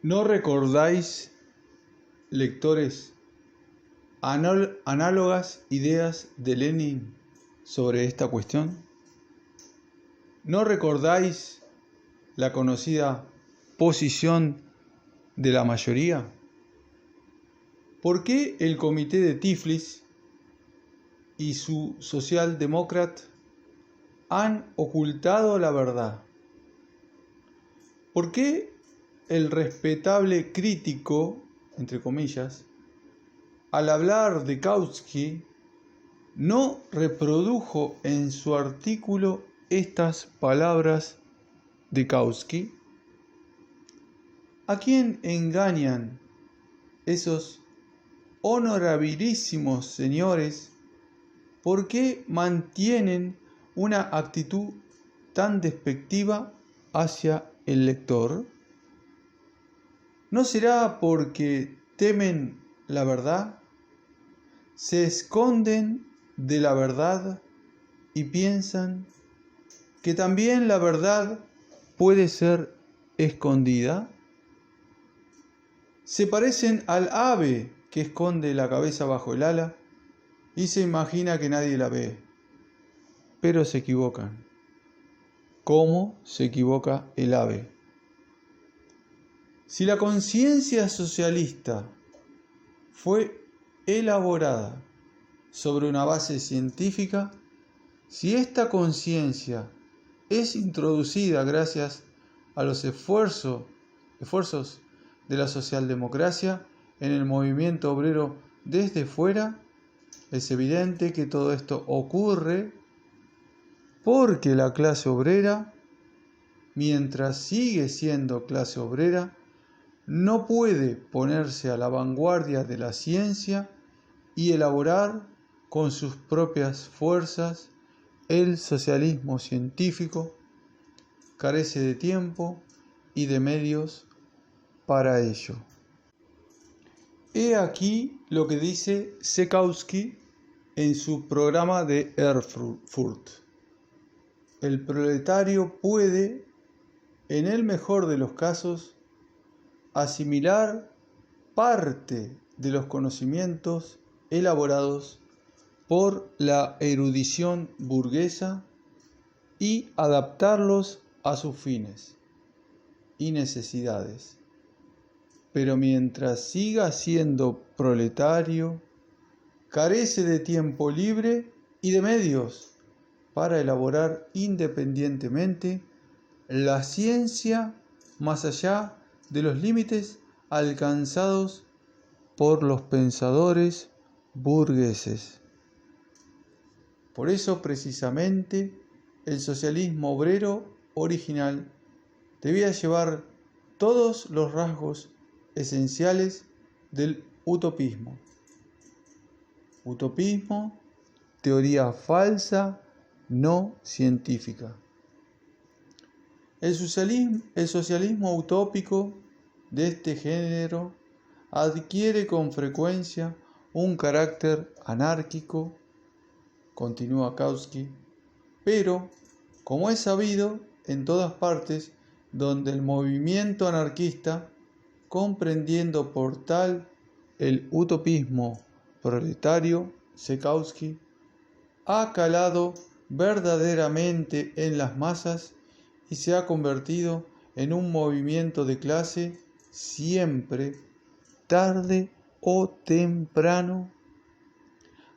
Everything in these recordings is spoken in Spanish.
¿No recordáis, lectores, análogas ideas de Lenin sobre esta cuestión? ¿No recordáis la conocida posición de la mayoría? ¿Por qué el Comité de Tiflis y su socialdemócrata han ocultado la verdad? ¿Por qué el respetable crítico, entre comillas, al hablar de Kautsky, no reprodujo en su artículo estas palabras de Kautsky? ¿A quién engañan esos honorabilísimos señores? ¿Por qué mantienen una actitud tan despectiva hacia el lector? ¿No será porque temen la verdad? ¿Se esconden de la verdad y piensan que también la verdad puede ser escondida? Se parecen al ave que esconde la cabeza bajo el ala y se imagina que nadie la ve. Pero se equivocan. ¿Cómo se equivoca el ave? Si la conciencia socialista fue elaborada sobre una base científica, si esta conciencia es introducida gracias a los esfuerzos de la socialdemocracia en el movimiento obrero desde fuera, es evidente que todo esto ocurre porque la clase obrera, mientras sigue siendo clase obrera, no puede ponerse a la vanguardia de la ciencia y elaborar con sus propias fuerzas el socialismo científico, carece de tiempo y de medios para ello. He aquí lo que dice Kautsky en su programa de Erfurt. El proletario puede, en el mejor de los casos, asimilar parte de los conocimientos elaborados por la erudición burguesa y adaptarlos a sus fines y necesidades. Pero mientras siga siendo proletario, carece de tiempo libre y de medios para elaborar independientemente la ciencia más allá de los límites alcanzados por los pensadores burgueses. Por eso precisamente el socialismo obrero original debía llevar todos los rasgos esenciales del utopismo. Utopismo, teoría falsa, no científica. El socialismo utópico de este género adquiere con frecuencia un carácter anárquico, continúa Kautsky, pero, como es sabido, en todas partes donde el movimiento anarquista, comprendiendo por tal el utopismo proletario, Kautsky, ha calado verdaderamente en las masas y se ha convertido en un movimiento de clase, siempre, tarde o temprano,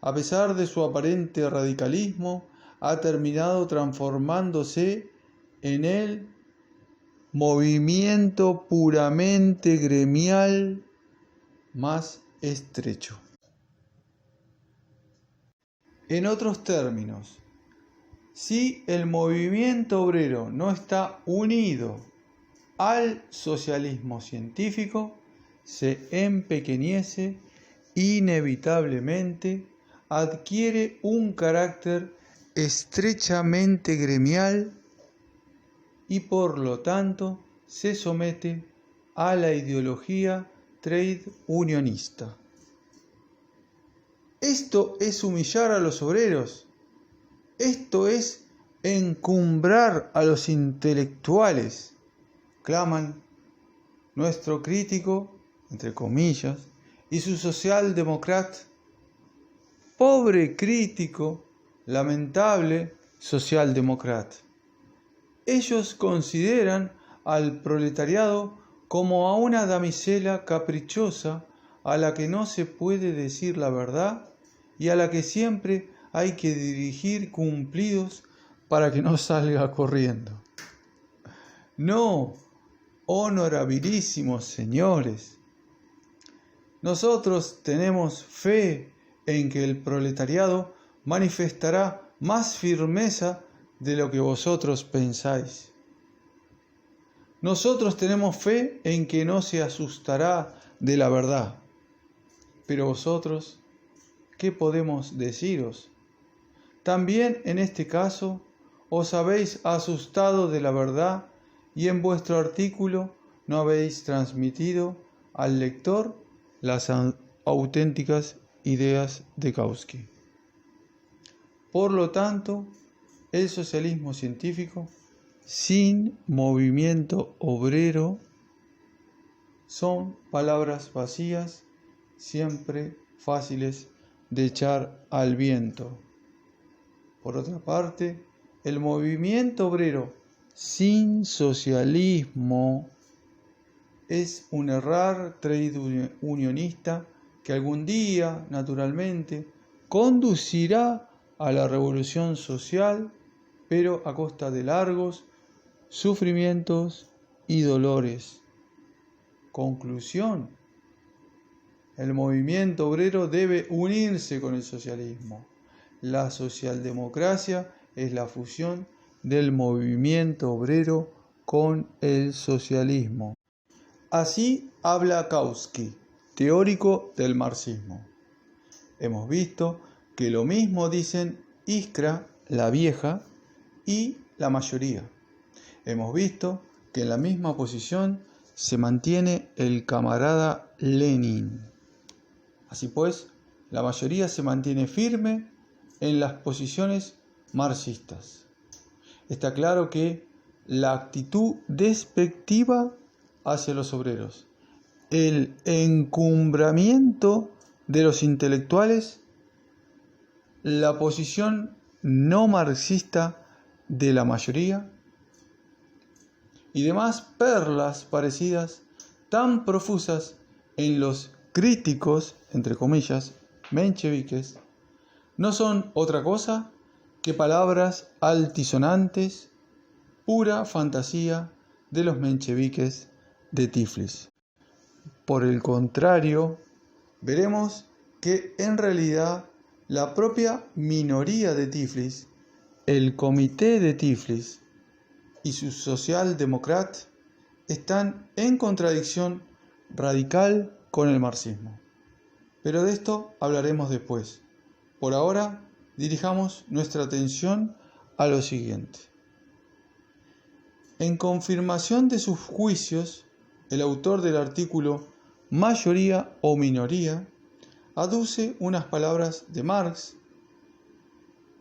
a pesar de su aparente radicalismo, ha terminado transformándose en el movimiento puramente gremial más estrecho. En otros términos, si el movimiento obrero no está unido al socialismo científico, se empequeñece, inevitablemente adquiere un carácter estrechamente gremial y por lo tanto se somete a la ideología trade unionista. Esto es humillar a los obreros. Esto es encumbrar a los intelectuales, claman nuestro crítico, entre comillas, y su socialdemócrata. Pobre crítico, lamentable socialdemócrata. Ellos consideran al proletariado como a una damisela caprichosa a la que no se puede decir la verdad y a la que siempre hay que dirigir cumplidos para que no salga corriendo. No, honorabilísimos señores, nosotros tenemos fe en que el proletariado manifestará más firmeza de lo que vosotros pensáis. Nosotros tenemos fe en que no se asustará de la verdad. Pero vosotros, ¿qué podemos deciros? También en este caso os habéis asustado de la verdad y en vuestro artículo no habéis transmitido al lector las auténticas ideas de Kautsky. Por lo tanto, el socialismo científico sin movimiento obrero son palabras vacías, siempre fáciles de echar al viento. Por otra parte, el movimiento obrero sin socialismo es un errar trade unionista que algún día, naturalmente, conducirá a la revolución social, pero a costa de largos sufrimientos y dolores. Conclusión: el movimiento obrero debe unirse con el socialismo. La socialdemocracia es la fusión del movimiento obrero con el socialismo. Así habla Kautsky, teórico del marxismo. Hemos visto que lo mismo dicen Iskra, la vieja, y la mayoría. Hemos visto que en la misma posición se mantiene el camarada Lenin. Así pues, la mayoría se mantiene firme en las posiciones marxistas. Está claro que la actitud despectiva hacia los obreros, el encumbramiento de los intelectuales, la posición no marxista de la mayoría y demás perlas parecidas tan profusas en los críticos, entre comillas, mencheviques, no son otra cosa que palabras altisonantes, pura fantasía de los mencheviques de Tiflis. Por el contrario, veremos que en realidad la propia minoría de Tiflis, el comité de Tiflis y sus socialdemócratas están en contradicción radical con el marxismo. Pero de esto hablaremos después. Por ahora, dirijamos nuestra atención a lo siguiente. En confirmación de sus juicios, el autor del artículo Mayoría o Minoría aduce unas palabras de Marx.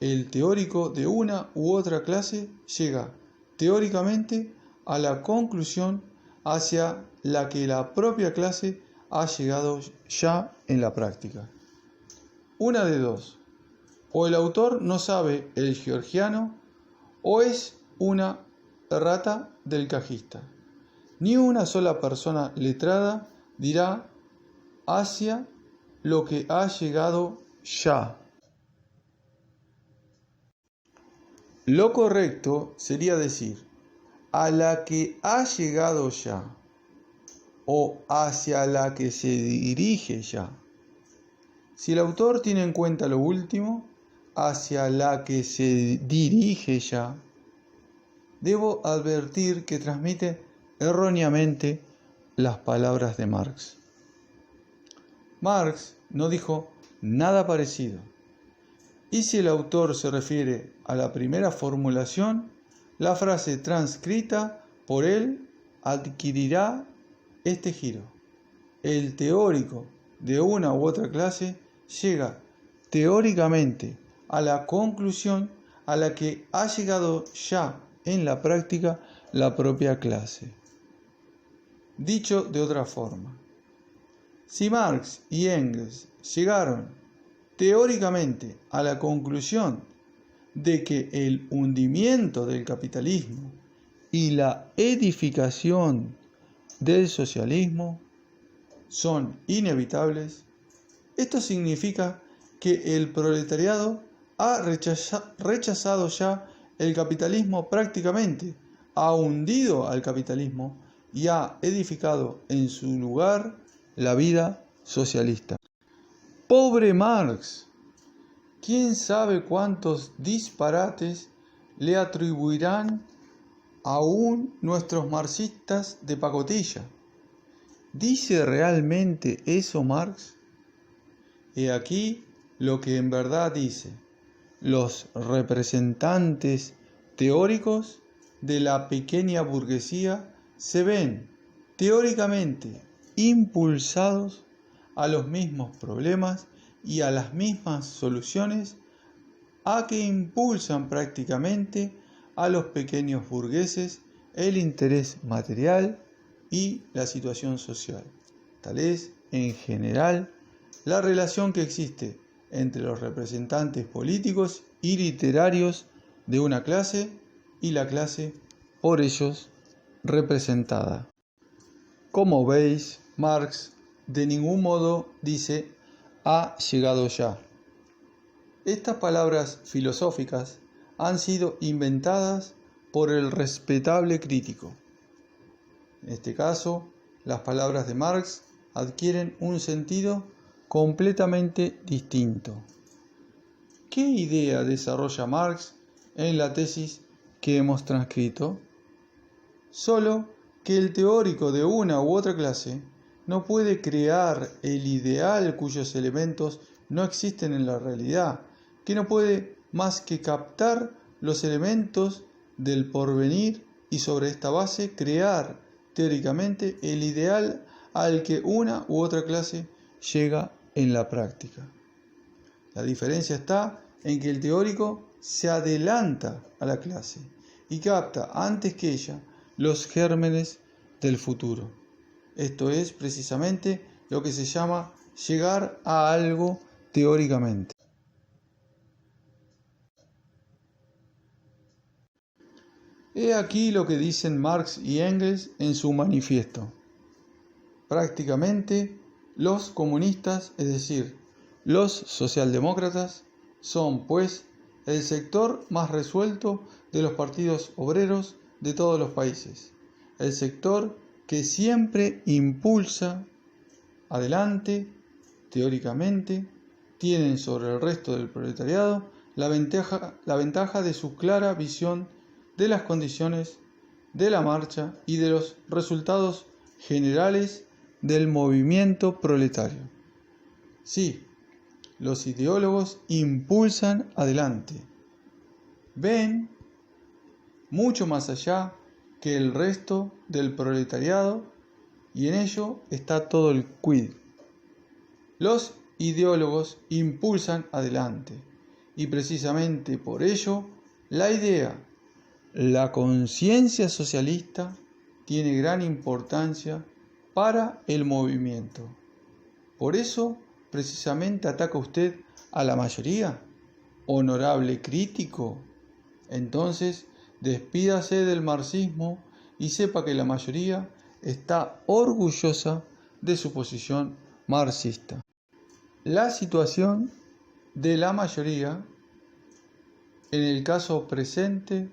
El teórico de una u otra clase llega teóricamente a la conclusión hacia la que la propia clase ha llegado ya en la práctica. Una de dos: o el autor no sabe el georgiano o es una errata del cajista. Ni una sola persona letrada dirá hacia lo que ha llegado ya. Lo correcto sería decir a la que ha llegado ya o hacia la que se dirige ya. Si el autor tiene en cuenta lo último, hacia la que se dirige ya, debo advertir que transmite erróneamente las palabras de Marx. Marx no dijo nada parecido. Y si el autor se refiere a la primera formulación, la frase transcrita por él adquirirá este giro. El teórico de una u otra clase llega teóricamente a la conclusión a la que ha llegado ya en la práctica la propia clase. Dicho de otra forma, si Marx y Engels llegaron teóricamente a la conclusión de que el hundimiento del capitalismo y la edificación del socialismo son inevitables, esto significa que el proletariado ha rechazado ya el capitalismo prácticamente, ha hundido al capitalismo y ha edificado en su lugar la vida socialista. ¡Pobre Marx! ¿Quién sabe cuántos disparates le atribuirán aún nuestros marxistas de pacotilla? ¿Dice realmente eso Marx? He aquí lo que en verdad dice: los representantes teóricos de la pequeña burguesía se ven teóricamente impulsados a los mismos problemas y a las mismas soluciones a que impulsan prácticamente a los pequeños burgueses el interés material y la situación social. Tal es, en general, la relación que existe entre los representantes políticos y literarios de una clase y la clase por ellos representada. Como veis, Marx de ningún modo dice «ha llegado ya». Estas palabras filosóficas han sido inventadas por el respetable crítico. En este caso, las palabras de Marx adquieren un sentido completamente distinto. ¿Qué idea desarrolla Marx en la tesis que hemos transcrito? Solo que el teórico de una u otra clase no puede crear el ideal cuyos elementos no existen en la realidad, que no puede más que captar los elementos del porvenir y sobre esta base crear teóricamente el ideal al que una u otra clase llega en la práctica. La diferencia está en que el teórico se adelanta a la clase y capta antes que ella los gérmenes del futuro. Esto es precisamente lo que se llama llegar a algo teóricamente. He aquí lo que dicen Marx y Engels en su manifiesto. Prácticamente, los comunistas, es decir, los socialdemócratas, son, pues, el sector más resuelto de los partidos obreros de todos los países, el sector que siempre impulsa adelante, teóricamente, tienen sobre el resto del proletariado la ventaja de su clara visión de las condiciones de la marcha y de los resultados generales del movimiento proletario. Sí, los ideólogos impulsan adelante, ven mucho más allá que el resto del proletariado y en ello está todo el quid. Los ideólogos impulsan adelante y precisamente por ello la idea, la conciencia socialista tiene gran importancia para el movimiento. Por eso, precisamente ataca usted a la mayoría, honorable crítico. Entonces, despídase del marxismo y sepa que la mayoría está orgullosa de su posición marxista. La situación de la mayoría, en el caso presente,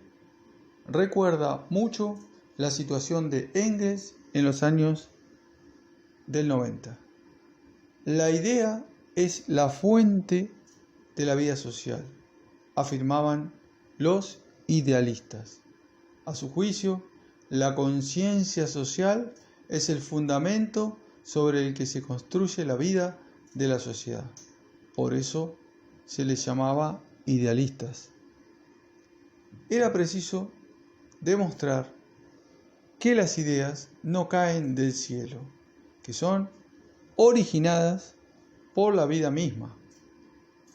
recuerda mucho la situación de Engels en los años del 90. La idea es la fuente de la vida social, afirmaban los idealistas. A su juicio, la conciencia social es el fundamento sobre el que se construye la vida de la sociedad. Por eso se les llamaba idealistas. Era preciso demostrar que las ideas no caen del cielo, que son originadas por la vida misma.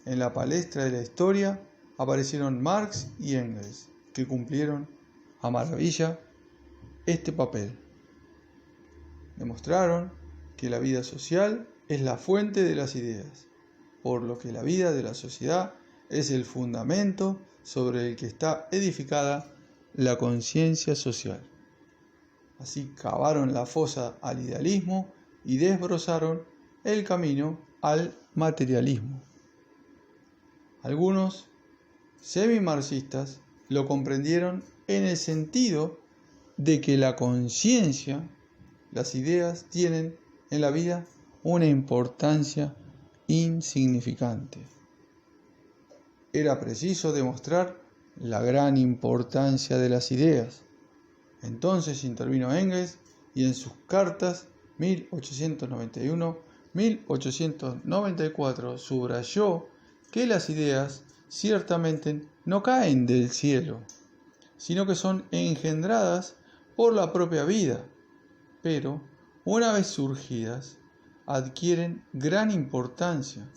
En la palestra de la historia aparecieron Marx y Engels, que cumplieron a maravilla este papel. Demostraron que la vida social es la fuente de las ideas, por lo que la vida de la sociedad es el fundamento sobre el que está edificada la conciencia social. Así cavaron la fosa al idealismo y desbrozaron el camino al materialismo. Algunos semi-marxistas lo comprendieron en el sentido de que la conciencia, las ideas tienen en la vida una importancia insignificante. Era preciso demostrar la gran importancia de las ideas. Entonces intervino Engels y en sus cartas 1891-1894 subrayó que las ideas ciertamente no caen del cielo, sino que son engendradas por la propia vida, pero una vez surgidas adquieren gran importancia,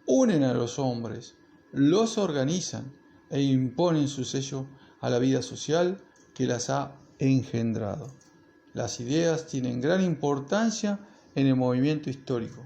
unen a los hombres, los organizan e imponen su sello a la vida social que las ha engendrado. Las ideas tienen gran importancia en el movimiento histórico.